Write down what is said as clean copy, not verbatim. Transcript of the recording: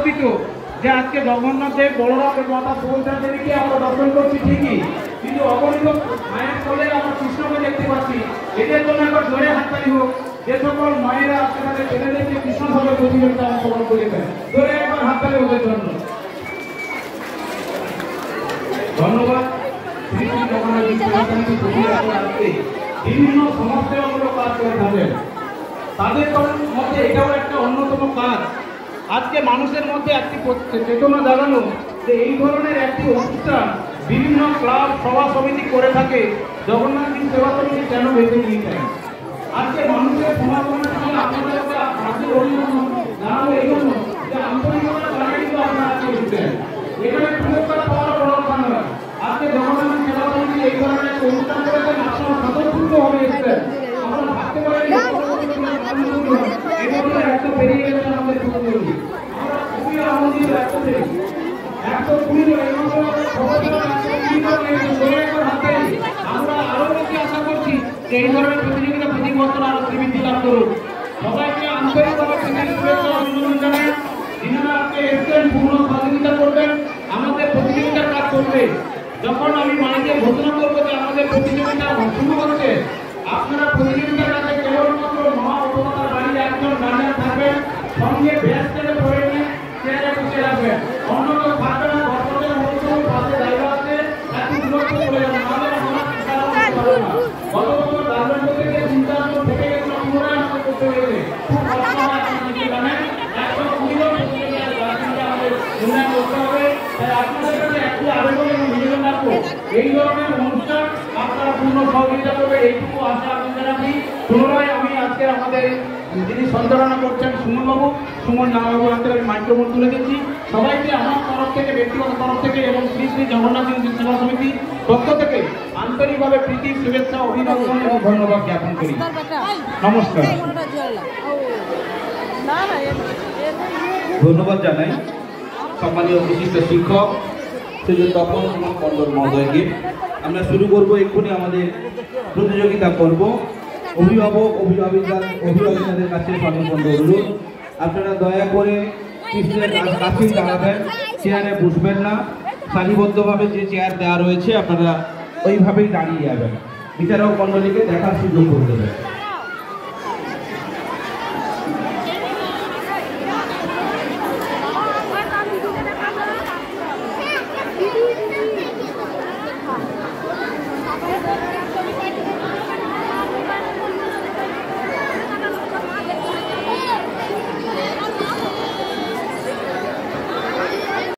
আনন্দিত যে আজকে জগন্নাথ দেব বলরাম মাতা সুভদ্রা দেবীকে আমরা দর্শন করছি ঠিকই, কিন্তু অগণিত মায়ের কোলে আমরা কৃষ্ণকে দেখতে পাচ্ছি। এদের জন্য একবার জোরে হাততালি হোক, যে সকল মায়েরা আজকে তাদের ছেলেদেরকে কৃষ্ণ ভাবে প্রতিযোগিতা অংশগ্রহণ করেছেন। জোরে একবার হাততালি ওদের জন্য। ধন্যবাদ। বিভিন্ন সমাজসেবামূলক কাজ করে থাকেন, তাদের মধ্যে এটাও একটা অন্যতম কাজ। আজকে মানুষের মধ্যে একটি চেতনা জাগানো যে এই ধরনের একটি অনুষ্ঠান বিভিন্ন ক্লাব সভা সমিতি করে থাকে, জগন্নাথ সেবা সমিতি কেন বেঁচে নিয়েছেন। আজকে মানুষের সমাগমের সঙ্গে আপনাদের জানাবো এই জন্য যে আন্তরিকতা জানাই তো আপনারা আজকে উঠবেন, এখানে পুরস্কার পাওয়ার বড় কথা নয়। আজকে জগন্নাথ সেবা সমিতি এই ধরনের একটা অনুষ্ঠান করেছেন, আপনারা স্বতঃস্ফূর্ত হবে এসেছেন। আমরা ভাবতে পারি এই ধরনের একটা পেরিয়ে গেছেন আমাদের প্রতিযোগী, আমরা খুবই আনন্দিত। আমরা আরো বেশি আশা করছি যে এই ধরনের প্রতিযোগিতা প্রতি বছর আরো বৃদ্ধি লাভ করুক। সবাইকে আন্তরিকভাবে অভিনন্দন জানাই। যিনারা আজকে এসেছেন পূর্ণ সহযোগিতা করবেন, আমাদের প্রতিযোগিতার কাজ করবে। যখন আমি মাইকে ঘোষণা করবো যে আমাদের প্রতিযোগিতা শুরু হচ্ছে, আপনারা প্রতিযোগিতার কাছে কেবলমাত্র মহা উপমাতার বাড়ির একজন গার্জিয়ান থাকবেন, সঙ্গে ব্যাস থেকে পড়ে নিয়ে চেয়ারে বসে রাখবেন। অন্য কেউ থাকবে না, গর্ভবতী মহিলাদের পাশে জায়গা আছে, একটু দূরত্ব চলে যাবেন, নাহলে আমরা চিন্তা করতে পারবো না। গতবছর গার্জিয়ান থেকে চিন্তা থেকে গেছিল, পুনরায় আমাদের করতে হয়েছে। খুব কষ্ট হয়, আপনারা নিজে জানেন। 120 জন প্রতিযোগিতার গার্জিয়ানকে আমাদের উন্নয়ন করতে হবে। তাই আপনাদের কাছে একটি আবেদন এবং নিবেদন রাখবো, এই ধরনের অনুষ্ঠান আপনারা পূর্ণ সহযোগিতা করবে, এইটুকু আশা আপনাদের রাখি। পুনরায় আমি আজকে আমাদের যিনি সঞ্চালনা করছেন সুমন নামবাবু হাতে আমি মাইক্রোফোন তুলে দিচ্ছি। সবাইকে আমার তরফ থেকে, ব্যক্তিগত তরফ থেকে এবং শ্রী শ্রী জগন্নাথ সেবা সমিতির পক্ষ থেকে আন্তরিকভাবে প্রীতি, শুভেচ্ছা, অভিনন্দন এবং ধন্যবাদ জ্ঞাপন করি। নমস্কার। ধন্যবাদ জানাই সম্মানীয় বিশিষ্ট শিক্ষক শ্রী তপন কুমার মণ্ডল মহোদয়কে। আমরা শুরু করবো এক্ষুনি আমাদের প্রতিযোগিতা করব। অভিভাবকদের কাছে সনির্বন্ধ অনুরোধ, আপনারা দয়া করে কৃষ্ণের কাছে দাঁড়াবেন, চেয়ারে বসবেন না, সারিবদ্ধভাবে যে চেয়ার দেওয়া রয়েছে আপনারা ওইভাবেই দাঁড়িয়ে যাবেন। বিচারক মণ্ডলীকে দেখার সুযোগ করে দেবেন।